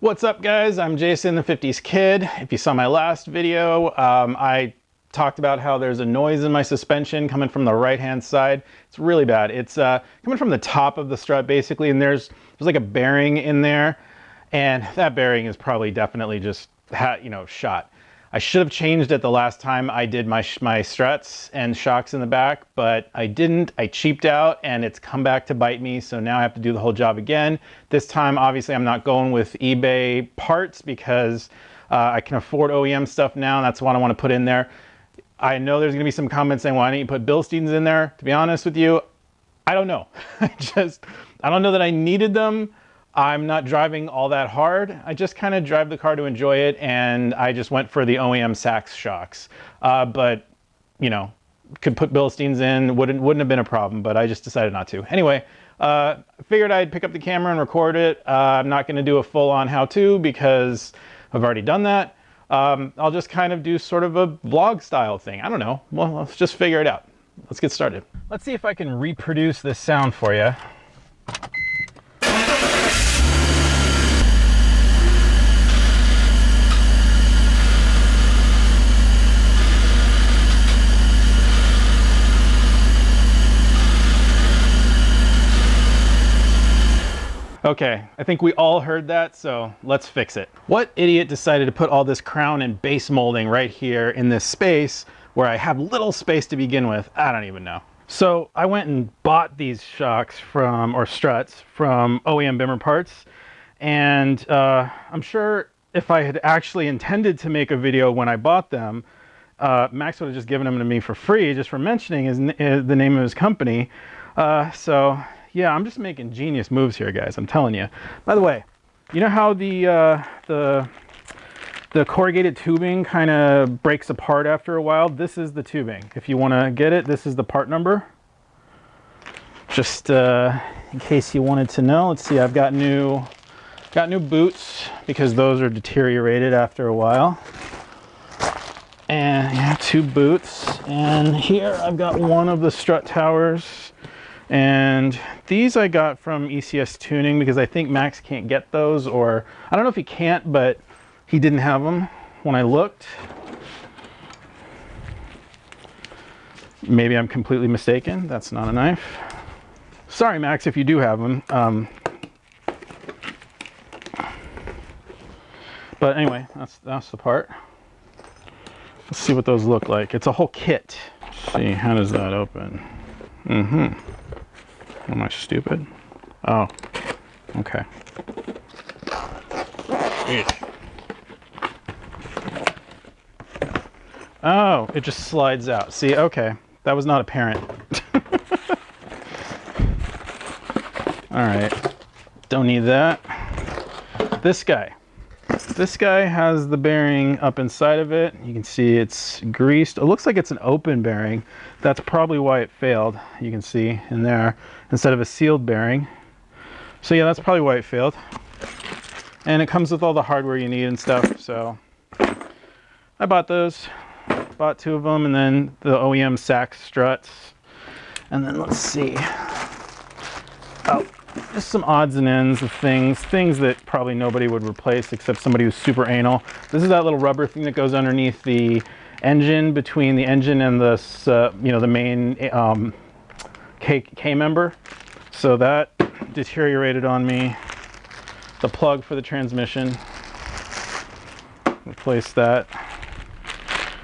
What's up, guys? I'm Jason, the 50s kid. If you saw my last video, I talked about how there's a noise in my suspension coming from the right-hand side. It's really bad. It's coming from the top of the strut, basically, and there's like a bearing in there, and that bearing is probably definitely just shot. I should have changed it the last time I did my struts and shocks in the back, but I didn't. I cheaped out and it's come back to bite me, so now I have to do the whole job again. This time, obviously, I'm not going with eBay parts because I can afford OEM stuff now, and that's what I want to put in there. I know there's going to be some comments saying, why don't you put Bilsteins in there? To be honest with you, I don't know. I don't know that I needed them. I'm not driving all that hard. I just kind of drive the car to enjoy it, and I just went for the OEM Sachs shocks. But, you know, could put Bilsteins in, wouldn't have been a problem, but I just decided not to. Anyway, figured I'd pick up the camera and record it. I'm not going to do a full-on how-to because I've already done that. I'll just kind of do sort of a vlog style thing. I don't know. Well, let's just figure it out. Let's get started. Let's see if I can reproduce this sound for you. Okay, I think we all heard that, so let's fix it. What idiot decided to put all this crown and base molding right here in this space where I have little space to begin with? I don't even know. So I went and bought these shocks or struts from OEM Bimmer parts, and I'm sure if I had actually intended to make a video when I bought them, Max would have just given them to me for free just for mentioning the name of his company. So yeah, I'm just making genius moves here, guys. I'm telling you. By the way, you know how the corrugated tubing kind of breaks apart after a while? This is the tubing. If you want to get it, this is the part number. Just in case you wanted to know. Let's see. I've got new boots because those are deteriorated after a while. And yeah, 2 boots. And here I've got one of the strut towers. And these I got from ECS Tuning because I think Max can't get those, or I don't know if he can't, but he didn't have them when I looked. Maybe I'm completely mistaken. That's not a knife. Sorry, Max, if you do have them. But anyway, that's the part. Let's see what those look like. It's a whole kit. Let's see, how does that open? Am I stupid? Oh, okay. Oh, it just slides out. See, okay. That was not apparent. All right. Don't need that. This guy has the bearing up inside of it. You can see it's greased. It looks like it's an open bearing. That's probably why it failed. You can see in there instead of a sealed bearing. So yeah, that's probably why it failed. And it comes with all the hardware you need and stuff. So I bought those. Bought 2 of them, and then the OEM Sachs struts. And then let's see. Oh, just some odds and ends of things that probably nobody would replace except somebody who's super anal. This is that little rubber thing that goes underneath the engine, between the engine and the the main K-member. So that deteriorated on me. The plug for the transmission. Replace that.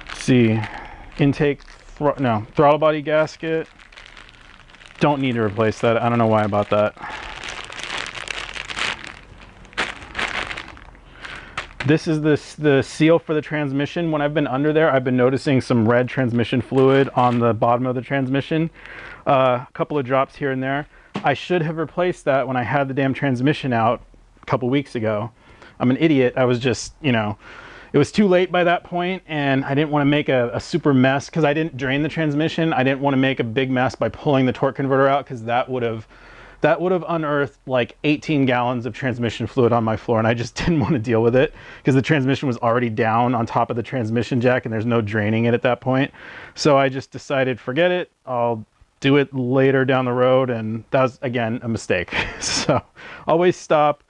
Let's see, intake, throttle body gasket. Don't need to replace that. I don't know why I bought that. This is the seal for the transmission. When I've been under there, I've been noticing some red transmission fluid on the bottom of the transmission. A couple of drops here and there. I should have replaced that when I had the damn transmission out a couple weeks ago. I'm an idiot. I was just, it was too late by that point, and I didn't want to make a super mess because I didn't drain the transmission. I didn't want to make a big mess by pulling the torque converter out because that would have unearthed like 18 gallons of transmission fluid on my floor, and I just didn't want to deal with it because the transmission was already down on top of the transmission jack and there's no draining it at that point. So I just decided, forget it. I'll do it later down the road, and that was, again, a mistake. So always stop,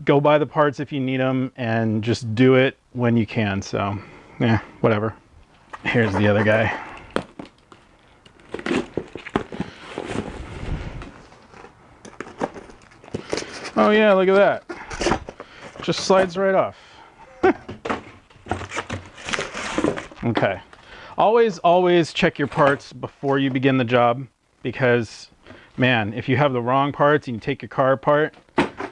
go buy the parts if you need them and just do it when you can. So yeah, whatever. Here's the other guy. Oh yeah, look at that. Just slides right off. Okay. Always check your parts before you begin the job, because man, if you have the wrong parts and you take your car apart,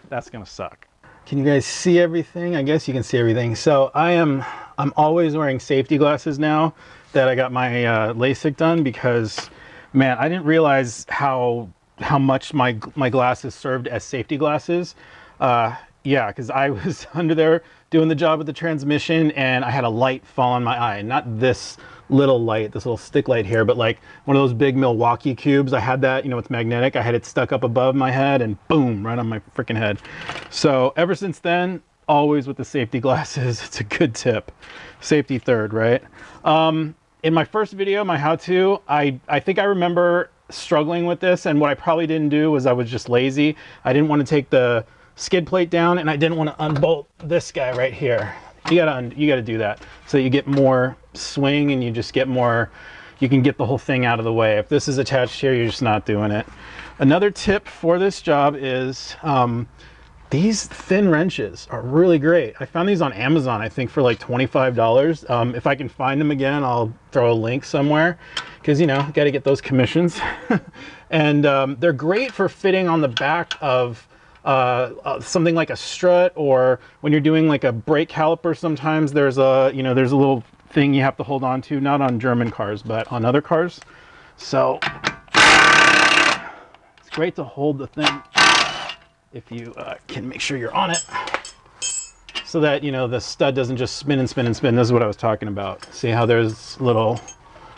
that's gonna suck. Can you guys see everything? I guess you can see everything. So I'm always wearing safety glasses now that I got my LASIK done, because man, I didn't realize how much my glasses served as safety glasses. Yeah, because I was under there doing the job with the transmission and I had a light fall on my eye. Not this little light, this little stick light here, but like one of those big Milwaukee cubes. I had that, you know, it's magnetic. I had it stuck up above my head and boom, right on my freaking head. So ever since then, always with the safety glasses. It's a good tip. Safety third, right? In my first video, my how-to, I think I remember struggling with this, and what I probably didn't do was I was just lazy. I didn't want to take the skid plate down, and I didn't want to unbolt this guy right here. You gotta do that so you get more swing and you just get more, you can get the whole thing out of the way. If this is attached here, you're just not doing it. Another tip for this job is these thin wrenches are really great. I found these on Amazon, I think for like $25. If I can find them again, I'll throw a link somewhere, because you know, got to get those commissions. And they're great for fitting on the back of something like a strut, or when you're doing like a brake caliper. Sometimes there's a, you know, there's a little thing you have to hold on to, not on German cars, but on other cars. So it's great to hold the thing if you can make sure you're on it, so that, you know, the stud doesn't just spin and spin and spin. This is what I was talking about. See how there's little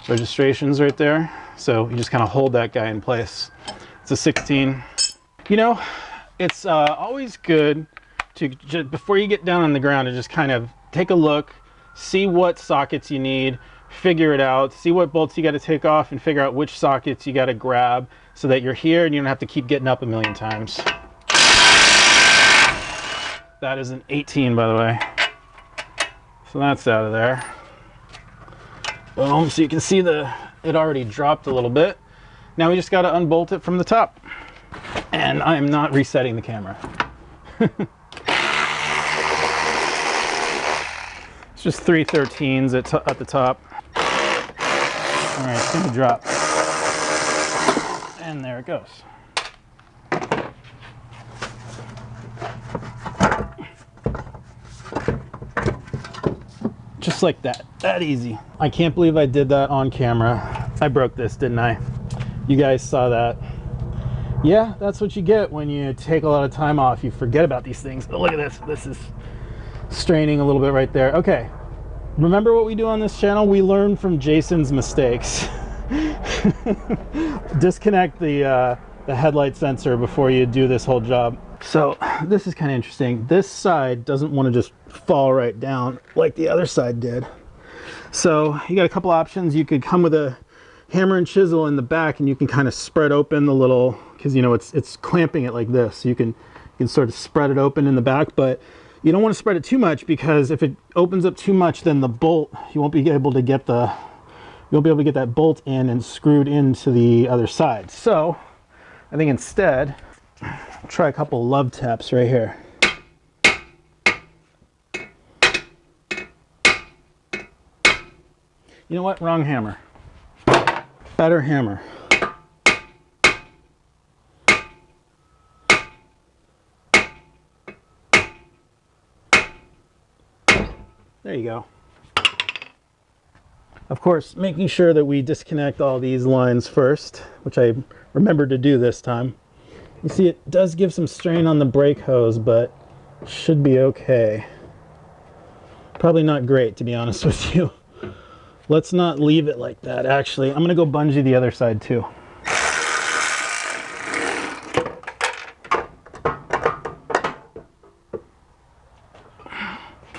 registrations right there? So you just kind of hold that guy in place. It's a 16. You know, it's always good to just, before you get down on the ground, to just kind of take a look, see what sockets you need, figure it out, see what bolts you got to take off, and figure out which sockets you got to grab, so that you're here and you don't have to keep getting up a million times. That is an 18, by the way. So that's out of there. Boom, so you can see it already dropped a little bit. Now we just got to unbolt it from the top. And I'm not resetting the camera. It's just 3 13s at the top. All right, it's gonna drop. And there it goes. Just like that, that easy. I can't believe I did that on camera. I broke this, didn't I? You guys saw that. Yeah, that's what you get when you take a lot of time off. You forget about these things. Oh, look at this. This is straining a little bit right there. Okay, remember what we do on this channel? We learn from Jason's mistakes. Disconnect the headlight sensor before you do this whole job. So this is kind of interesting. This side doesn't want to just fall right down like the other side did. So you got a couple options. You could come with a hammer and chisel in the back, and you can kind of spread open the little, because you know it's clamping it like this. So you can sort of spread it open in the back, but you don't want to spread it too much, because if it opens up too much, then the bolt, you won't be able to get that bolt in and screwed into the other side. So I think instead, I'll try a couple love taps right here. You know what? Wrong hammer. Better hammer. There you go. Of course, making sure that we disconnect all these lines first, which I remembered to do this time. You see, it does give some strain on the brake hose, but it should be okay. Probably not great, to be honest with you. Let's not leave it like that. Actually, I'm gonna go bungee the other side too.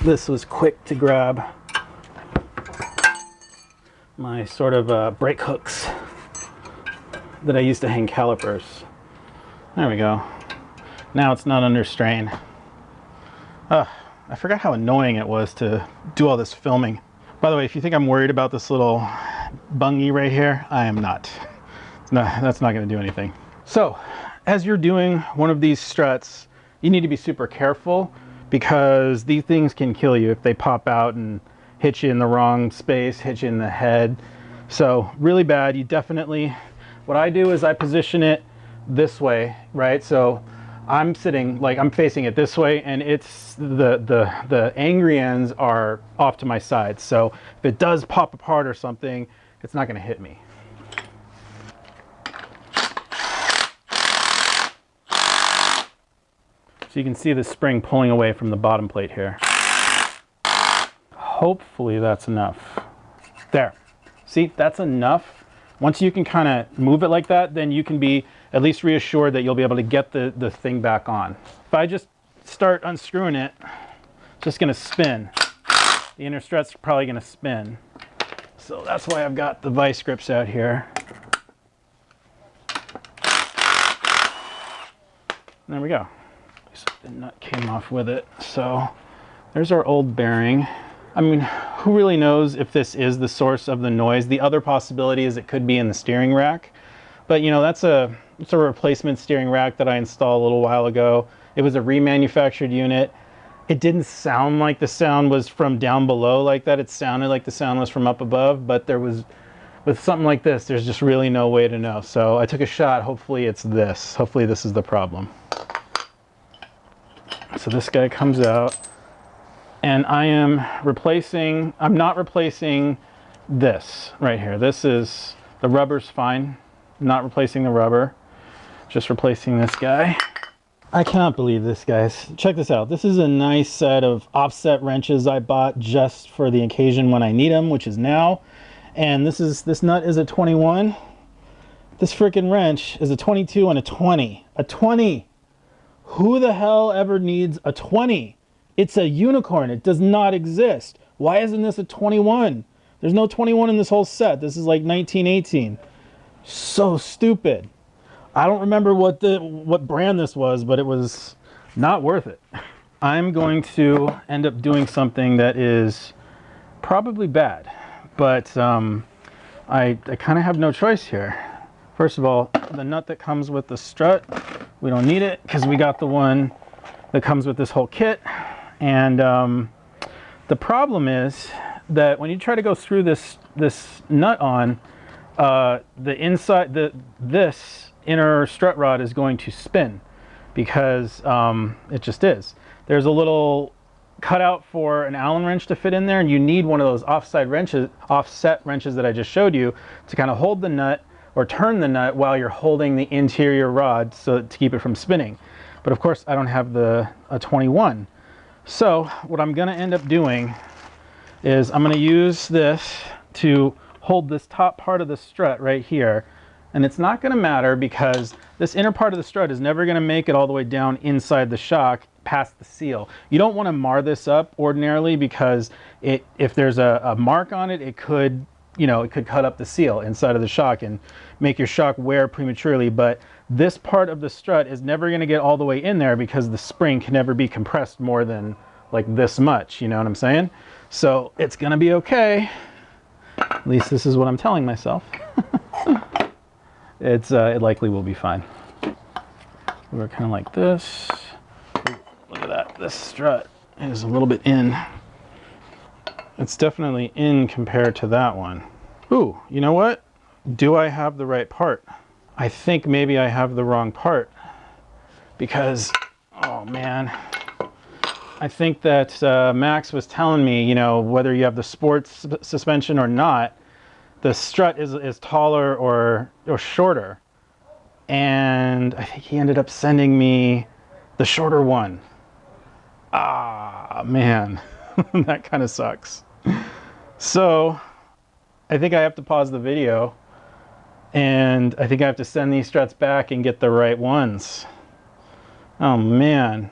This was quick to grab. My sort of brake hooks that I used to hang calipers. There we go. Now it's not under strain. I forgot how annoying it was to do all this filming. By the way, if you think I'm worried about this little bungy right here, I am not. That's not going to do anything. So, as you're doing one of these struts, you need to be super careful because these things can kill you if they pop out and hit you in the wrong space, hit you in the head. So, really bad. You definitely, what I do is I position it this way, right? So, I'm sitting, like I'm facing it this way, and it's the angry ends are off to my side. So if it does pop apart or something, it's not gonna hit me. So you can see the spring pulling away from the bottom plate here. Hopefully that's enough. There, see, that's enough. Once you can kind of move it like that, then you can be at least reassured that you'll be able to get the thing back on. If I just start unscrewing it, it's just gonna spin. The inner strut's probably gonna spin. So that's why I've got the vice grips out here. And there we go. The nut came off with it. So there's our old bearing. I mean, who really knows if this is the source of the noise? The other possibility is it could be in the steering rack. But you know, it's a replacement steering rack that I installed a little while ago. It was a remanufactured unit. It didn't sound like the sound was from down below like that. It sounded like the sound was from up above, but there was, with something like this, there's just really no way to know. So I took a shot. Hopefully it's this. Hopefully this is the problem. So this guy comes out. And I'm not replacing this right here. This is, the rubber's fine. I'm not replacing the rubber, just replacing this guy. I cannot believe this, guys. Check this out. This is a nice set of offset wrenches I bought just for the occasion when I need them, which is now. And this nut is a 21. This freaking wrench is a 22 and a 20. A 20! Who the hell ever needs a 20? It's a unicorn. It does not exist. Why isn't this a 21? There's no 21 in this whole set. This is like 1918. So stupid. I don't remember what brand this was, but it was not worth it. I'm going to end up doing something that is probably bad, but I kind of have no choice here. First of all, the nut that comes with the strut, we don't need it because we got the one that comes with this whole kit. And the problem is that when you try to go through this nut on, this inner strut rod is going to spin because it just is. There's a little cutout for an Allen wrench to fit in there, and you need one of those offset wrenches that I just showed you to kind of hold the nut or turn the nut while you're holding the interior rod so to keep it from spinning. But of course I don't have a 21. So what I'm going to end up doing is I'm going to use this to hold this top part of the strut right here. And it's not going to matter because this inner part of the strut is never going to make it all the way down inside the shock past the seal. You don't want to mar this up ordinarily because if there's a mark on it, it could cut up the seal inside of the shock and make your shock wear prematurely. But this part of the strut is never going to get all the way in there because the spring can never be compressed more than like this much, you know what I'm saying? So it's going to be okay. At least this is what I'm telling myself. It likely will be fine. We're kind of like this. Look at that. This strut is a little bit in. It's definitely in compared to that one. Ooh, you know what? Do I have the right part? I think maybe I have the wrong part because, oh man, I think that Max was telling me, you know, whether you have the sports suspension or not, the strut is taller or shorter. And I think he ended up sending me the shorter one. Ah, man, that kind of sucks. So I think I have to pause the video and I think I have to send these struts back and get the right ones. Oh man.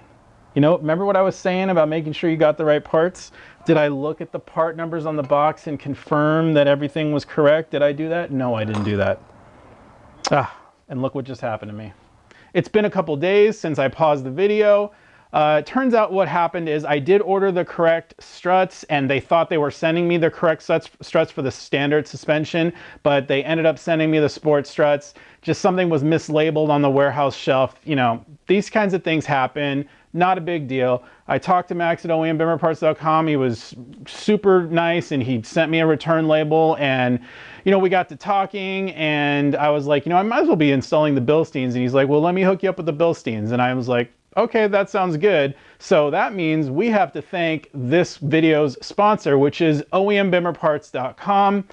You know, remember what I was saying about making sure you got the right parts? Did I look at the part numbers on the box and confirm that everything was correct? Did I do that? No, I didn't do that. Ah, and look what just happened to me. It's been a couple days since I paused the video. It turns out what happened is I did order the correct struts, and they thought they were sending me the correct struts for the standard suspension, but they ended up sending me the sport struts. Just something was mislabeled on the warehouse shelf. You know, these kinds of things happen. Not a big deal. I talked to Max at OEMBimmerparts.com. He was super nice, and he sent me a return label, and you know, we got to talking, and I was like, you know, I might as well be installing the Bilsteins. And he's like, well, let me hook you up with the Bilsteins. And I was like, okay, that sounds good. So that means we have to thank this video's sponsor, which is OEMBimmerparts.com.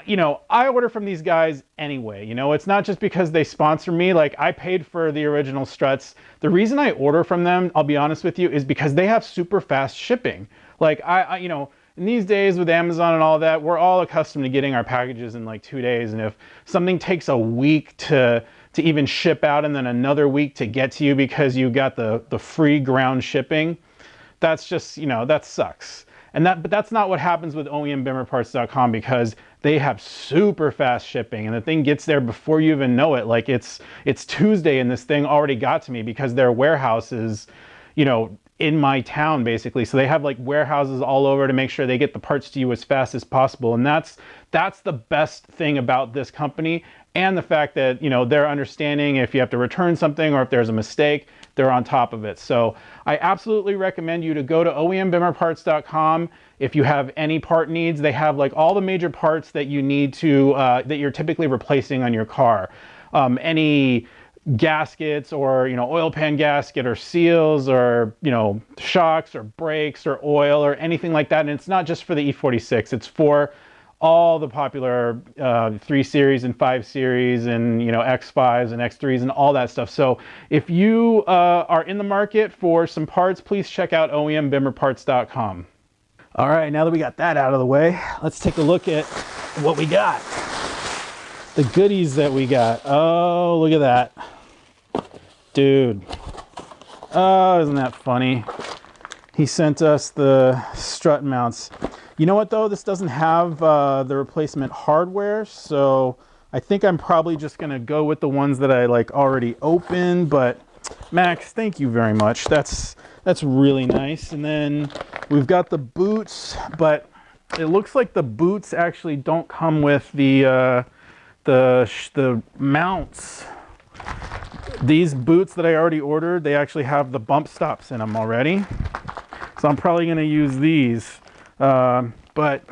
You know, I order from these guys anyway. You know, it's not just because they sponsor me. Like, I paid for the original struts. The reason I order from them, I'll be honest with you, is because they have super fast shipping. Like, you know, in these days with Amazon and all that, we're all accustomed to getting our packages in like 2 days. And if something takes a week to even ship out and then another week to get to you because you got the free ground shipping, that's just, you know, that sucks. But that's not what happens with OEMBimmerparts.com, because they have super fast shipping, and the thing gets there before you even know it. Like, it's Tuesday and this thing already got to me because their warehouse is, you know, in my town basically. So they have like warehouses all over to make sure they get the parts to you as fast as possible. And that's the best thing about this company, and the fact that, you know, they're understanding if you have to return something or if there's a mistake, they're on top of it. So I absolutely recommend you to go to OEMBimmerparts.com if you have any part needs. They have like all the major parts that you need to, that you're typically replacing on your car. Any gaskets, or, you know, oil pan gasket or seals, or, you know, shocks or brakes or oil or anything like that. And it's not just for the E46, it's for all the popular 3 Series and 5 Series and, you know, X5s and X3s and all that stuff. So if you are in the market for some parts, please check out OEMBimmerparts.com. All right, now that we got that out of the way, let's take a look at what we got. The goodies that we got. Oh, look at that. Dude. Oh, isn't that funny? He sent us the strut mounts. You know what though? This doesn't have the replacement hardware, so I think I'm probably just gonna go with the ones that I like already opened. But Max, thank you very much. That's really nice. And then we've got the boots, but it looks like the boots actually don't come with the mounts. These boots that I already ordered, they actually have the bump stops in them already. So I'm probably gonna use these. But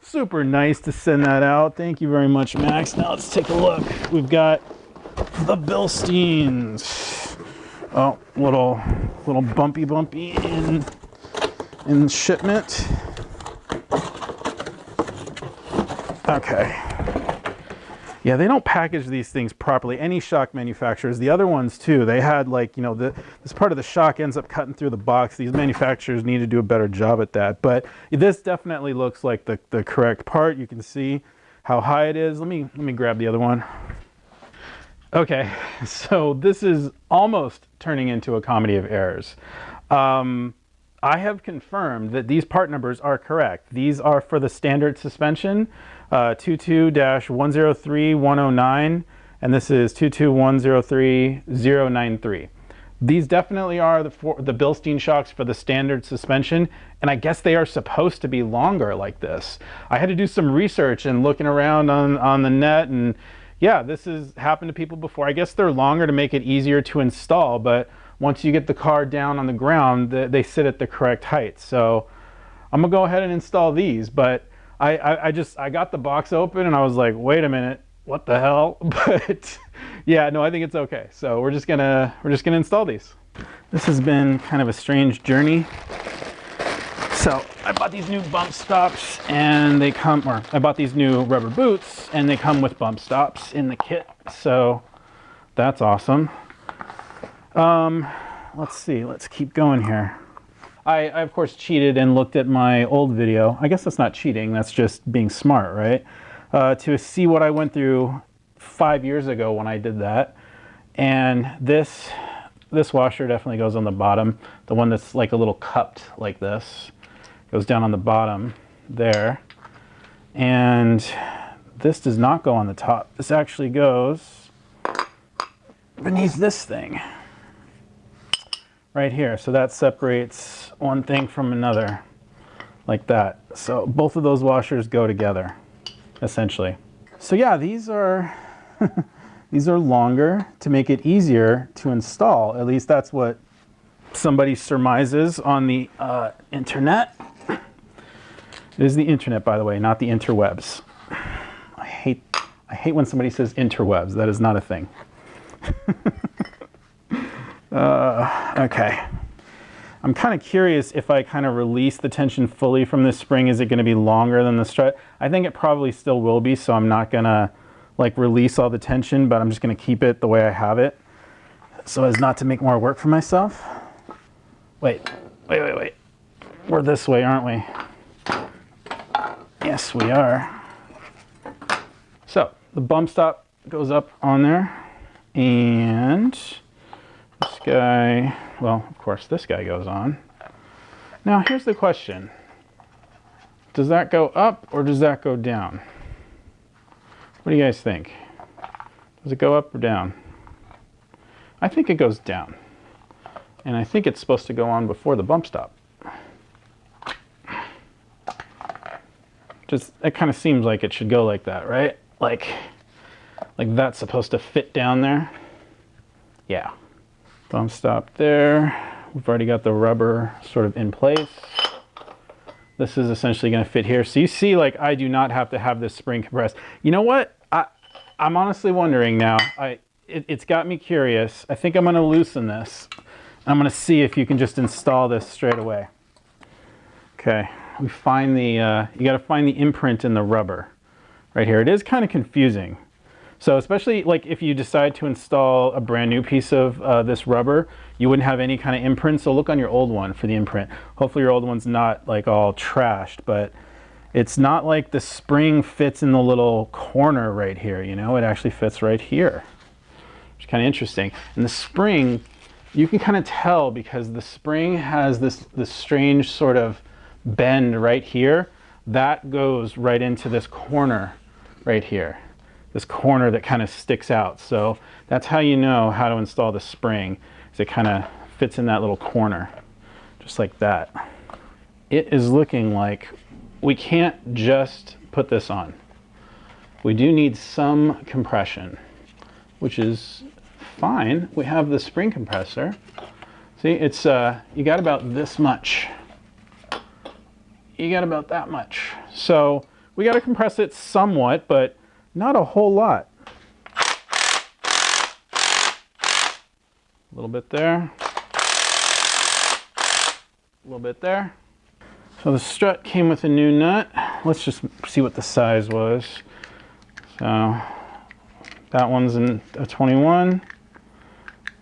super nice to send that out. Thank you very much, Max. Now let's take a look. We've got the Bilsteins. Oh, little bumpy in shipment. Okay. Yeah, they don't package these things properly. Any shock manufacturers, the other ones too, they had like, you know, this part of the shock ends up cutting through the box. These manufacturers need to do a better job at that. But this definitely looks like the correct part. You can see how high it is. Let me grab the other one. Okay, so this is almost turning into a comedy of errors. I have confirmed that these part numbers are correct. These are for the standard suspension. 22-103-109, and this is 22-103-093. These definitely are the Bilstein shocks for the standard suspension, and I guess they are supposed to be longer like this. I had to do some research and looking around on the net, and yeah, this has happened to people before. I guess they're longer to make it easier to install, but once you get the car down on the ground, they sit at the correct height. So I'm gonna go ahead and install these, but I got the box open and I was like, wait a minute, what the hell? But yeah, no, I think it's okay. So we're just gonna install these. This has been kind of a strange journey. So I bought these new bump stops, and they come, or I bought these new rubber boots, and they come with bump stops in the kit. So that's awesome. Let's see, let's keep going here. I of course cheated and looked at my old video. I guess that's not cheating, that's just being smart, right? To see what I went through 5 years ago when I did that. And this washer definitely goes on the bottom. The one that's like a little cupped like this goes down on the bottom there. And this does not go on the top. This actually goes beneath this thing. right here. So that separates one thing from another, like that. So both of those washers go together, essentially. So yeah, these are these are longer to make it easier to install. At least that's what somebody surmises on the internet. It is the internet, by the way, not the interwebs. I hate when somebody says interwebs. That is not a thing. Okay. I'm kind of curious if I kind of release the tension fully from this spring, is it going to be longer than the strut? I think it probably still will be, so I'm not going to like release all the tension, but I'm just going to keep it the way I have it so as not to make more work for myself. Wait. We're this way, aren't we? Yes, we are. So the bump stop goes up on there, and this guy, well, of course, this guy goes on. Now, here's the question. Does that go up or does that go down? What do you guys think? Does it go up or down? I think it goes down. And I think it's supposed to go on before the bump stop. Just, it kind of seems like it should go like that, right? Like that's supposed to fit down there. Yeah. Bump stop there. We've already got the rubber sort of in place. This is essentially going to fit here. So you see, like, I do not have to have this spring compressed. You know what? I'm honestly wondering now. It's got me curious. I think I'm going to loosen this. I'm going to see if you can just install this straight away. Okay. We find the, you got to find the imprint in the rubber right here. It is kind of confusing. So especially like if you decide to install a brand new piece of this rubber, you wouldn't have any kind of imprint. So look on your old one for the imprint. Hopefully your old one's not like all trashed, but it's not like the spring fits in the little corner right here, you know, it actually fits right here. Which is kind of interesting. And the spring, you can kind of tell because the spring has this strange sort of bend right here. That goes right into this corner right here. This corner that kind of sticks out. So that's how you know how to install the spring, is it kind of fits in that little corner, just like that. It is looking like we can't just put this on. We do need some compression, which is fine. We have the spring compressor. See, it's, you got about this much. You got about that much. So we got to compress it somewhat, but not a whole lot. A little bit there. A little bit there. So the strut came with a new nut. Let's just see what the size was. So that one's a 21.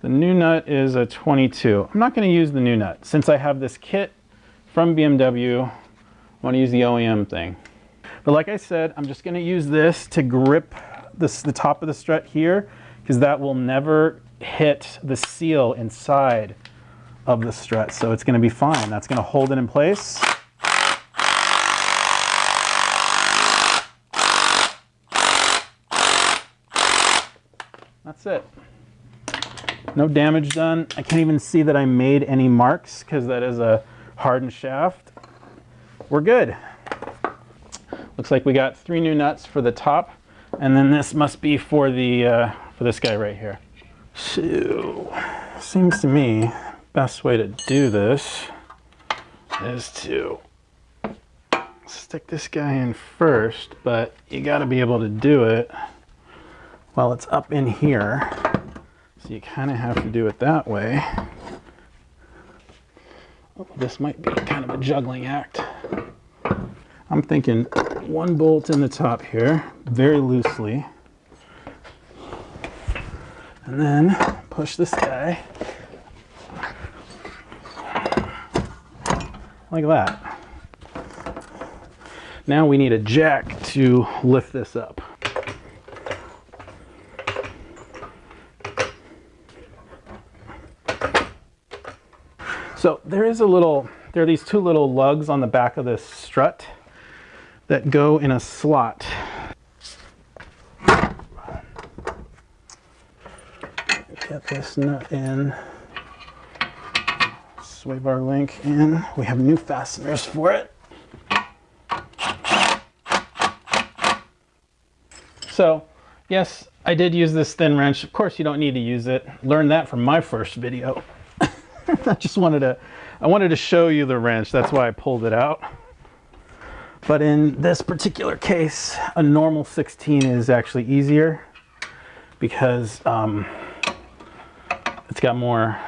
The new nut is a 22. I'm not going to use the new nut. Since I have this kit from BMW, I want to use the OEM thing. But like I said, I'm just going to use this to grip the top of the strut here, because that will never hit the seal inside of the strut. So it's going to be fine. That's going to hold it in place. That's it. No damage done. I can't even see that I made any marks because that is a hardened shaft. We're good. Looks like we got 3 new nuts for the top, and then this must be for the for this guy right here. So, seems to me best way to do this is to stick this guy in first, but you got to be able to do it while it's up in here. So you kind of have to do it that way. Oh, this might be kind of a juggling act. I'm thinking 1 bolt in the top here, very loosely. And then push this guy like that. Now we need a jack to lift this up. So there are these 2 little lugs on the back of this strut that go in a slot. Get this nut in. Sway bar link, and we have new fasteners for it. So, yes, I did use this thin wrench. Of course, you don't need to use it. Learned that from my first video. I wanted to show you the wrench. That's why I pulled it out. But in this particular case, a normal 16 is actually easier because it's got more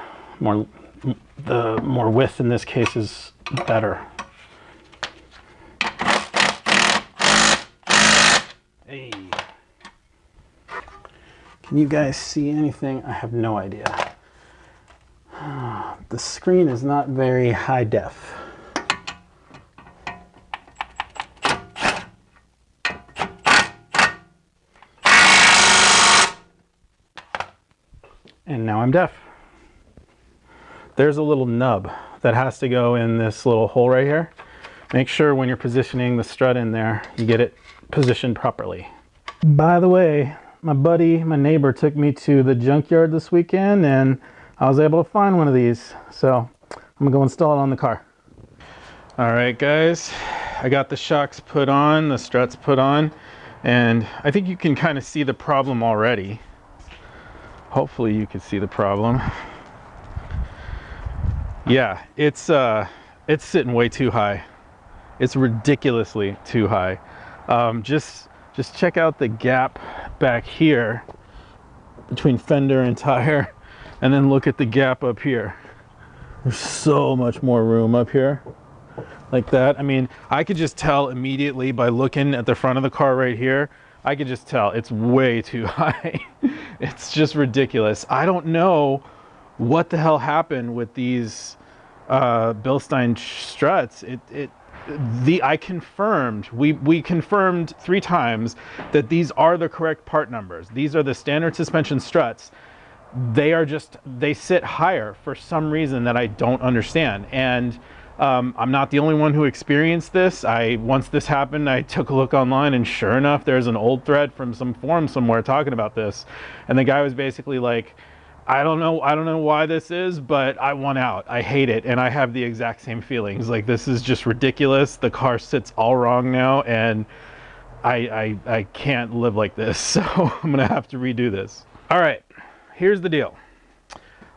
width in this case is better. Hey. Can you guys see anything? I have no idea. The screen is not very high def. And now I'm deaf. There's a little nub that has to go in this little hole right here. Make sure when you're positioning the strut in there, you get it positioned properly. By the way, my neighbor took me to the junkyard this weekend and I was able to find one of these. So I'm gonna go install it on the car. All right, guys, I got the shocks put on, the struts put on, and I think you can kind of see the problem already. Hopefully you can see the problem. Yeah, it's sitting way too high. It's ridiculously too high. Just check out the gap back here between fender and tire, and then look at the gap up here. There's so much more room up here like that. I mean, I could just tell immediately by looking at the front of the car right here. I could just tell it's way too high. It's just ridiculous. I don't know what the hell happened with these Bilstein struts. I confirmed, we confirmed 3 times that these are the correct part numbers. These are the standard suspension struts. They sit higher for some reason that I don't understand. And I'm not the only one who experienced this. Once this happened, I took a look online, and sure enough, there's an old thread from some forum somewhere talking about this. And the guy was basically like, I don't know why this is, but I want out. I hate it, and I have the exact same feelings. Like, this is just ridiculous. The car sits all wrong now, and I can't live like this. So I'm gonna have to redo this. All right, here's the deal.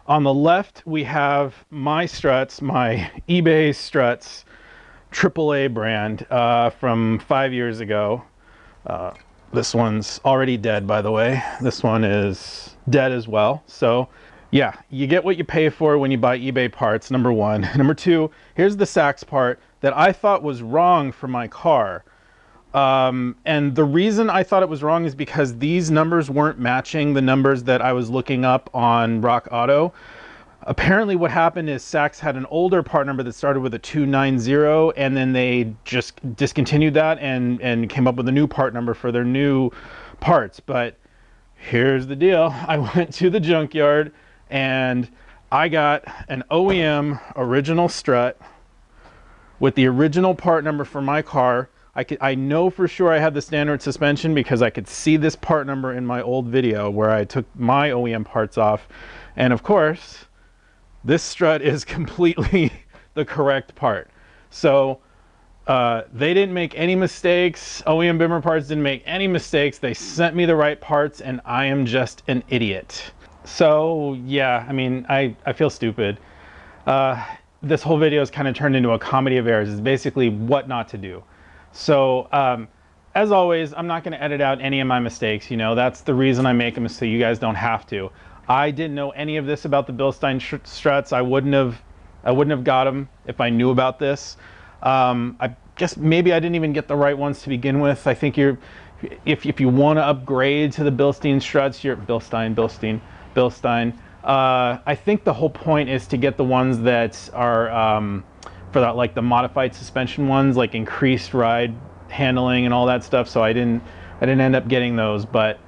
On the left, we have my struts, my eBay struts, AAA brand from 5 years ago. This one's already dead, by the way. This one is dead as well. So yeah, you get what you pay for when you buy eBay parts, number one. Number two, here's the Sachs part that I thought was wrong for my car. And the reason I thought it was wrong is because these numbers weren't matching the numbers that I was looking up on Rock Auto. Apparently what happened is Sachs had an older part number that started with a 290, and then they just discontinued that and came up with a new part number for their new parts. But here's the deal. I went to the junkyard and I got an OEM original strut with the original part number for my car. I know for sure I had the standard suspension because I could see this part number in my old video where I took my OEM parts off. And of course, this strut is completely the correct part. So they didn't make any mistakes. OEM Bimmer Parts didn't make any mistakes. They sent me the right parts, and I am just an idiot. So yeah, I mean, I feel stupid. This whole video is kind of turned into a comedy of errors. It's basically what not to do. So as always, I'm not going to edit out any of my mistakes. You know, that's the reason I make them, so you guys don't have to. I didn't know any of this about the Bilstein struts. I wouldn't have got them if I knew about this. I guess maybe I didn't even get the right ones to begin with. I think if you want to upgrade to the Bilstein struts, Bilstein. I think the whole point is to get the ones that are for that, like the modified suspension ones, like increased ride handling and all that stuff. So I didn't end up getting those, but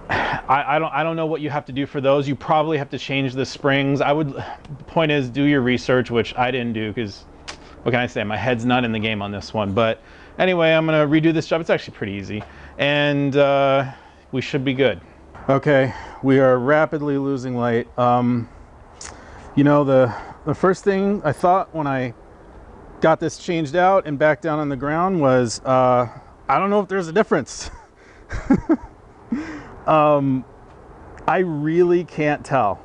I don't know what you have to do for those. You probably have to change the springs. The point is, do your research, which I didn't do because what can I say? My head's not in the game on this one. But anyway, I'm gonna redo this job. It's actually pretty easy, and we should be good. Okay, we are rapidly losing light. You know, the the first thing I thought when I got this changed out and back down on the ground was, I don't know if there's a difference. I really can't tell.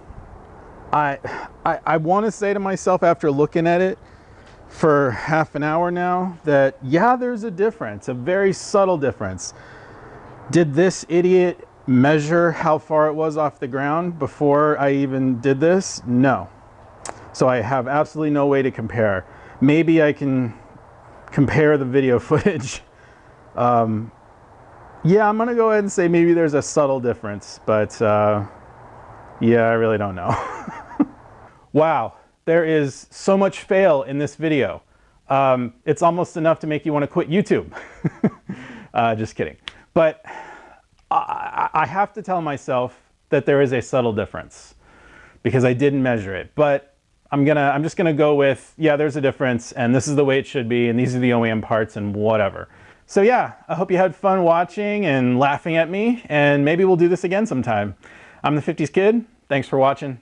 I want to say to myself after looking at it for half an hour now that, yeah, there's a difference, a very subtle difference. Did this idiot measure how far it was off the ground before I even did this? No. So I have absolutely no way to compare. Maybe I can compare the video footage. Yeah, I'm gonna go ahead and say maybe there's a subtle difference, but yeah, I really don't know. Wow, there is so much fail in this video. It's almost enough to make you want to quit YouTube. Just kidding. But I have to tell myself that there is a subtle difference because I didn't measure it. But I'm just gonna go with, yeah, there's a difference, and this is the way it should be, and these are the OEM parts, and whatever. So yeah, I hope you had fun watching and laughing at me, and maybe we'll do this again sometime. I'm the 50s Kid. Thanks for watching.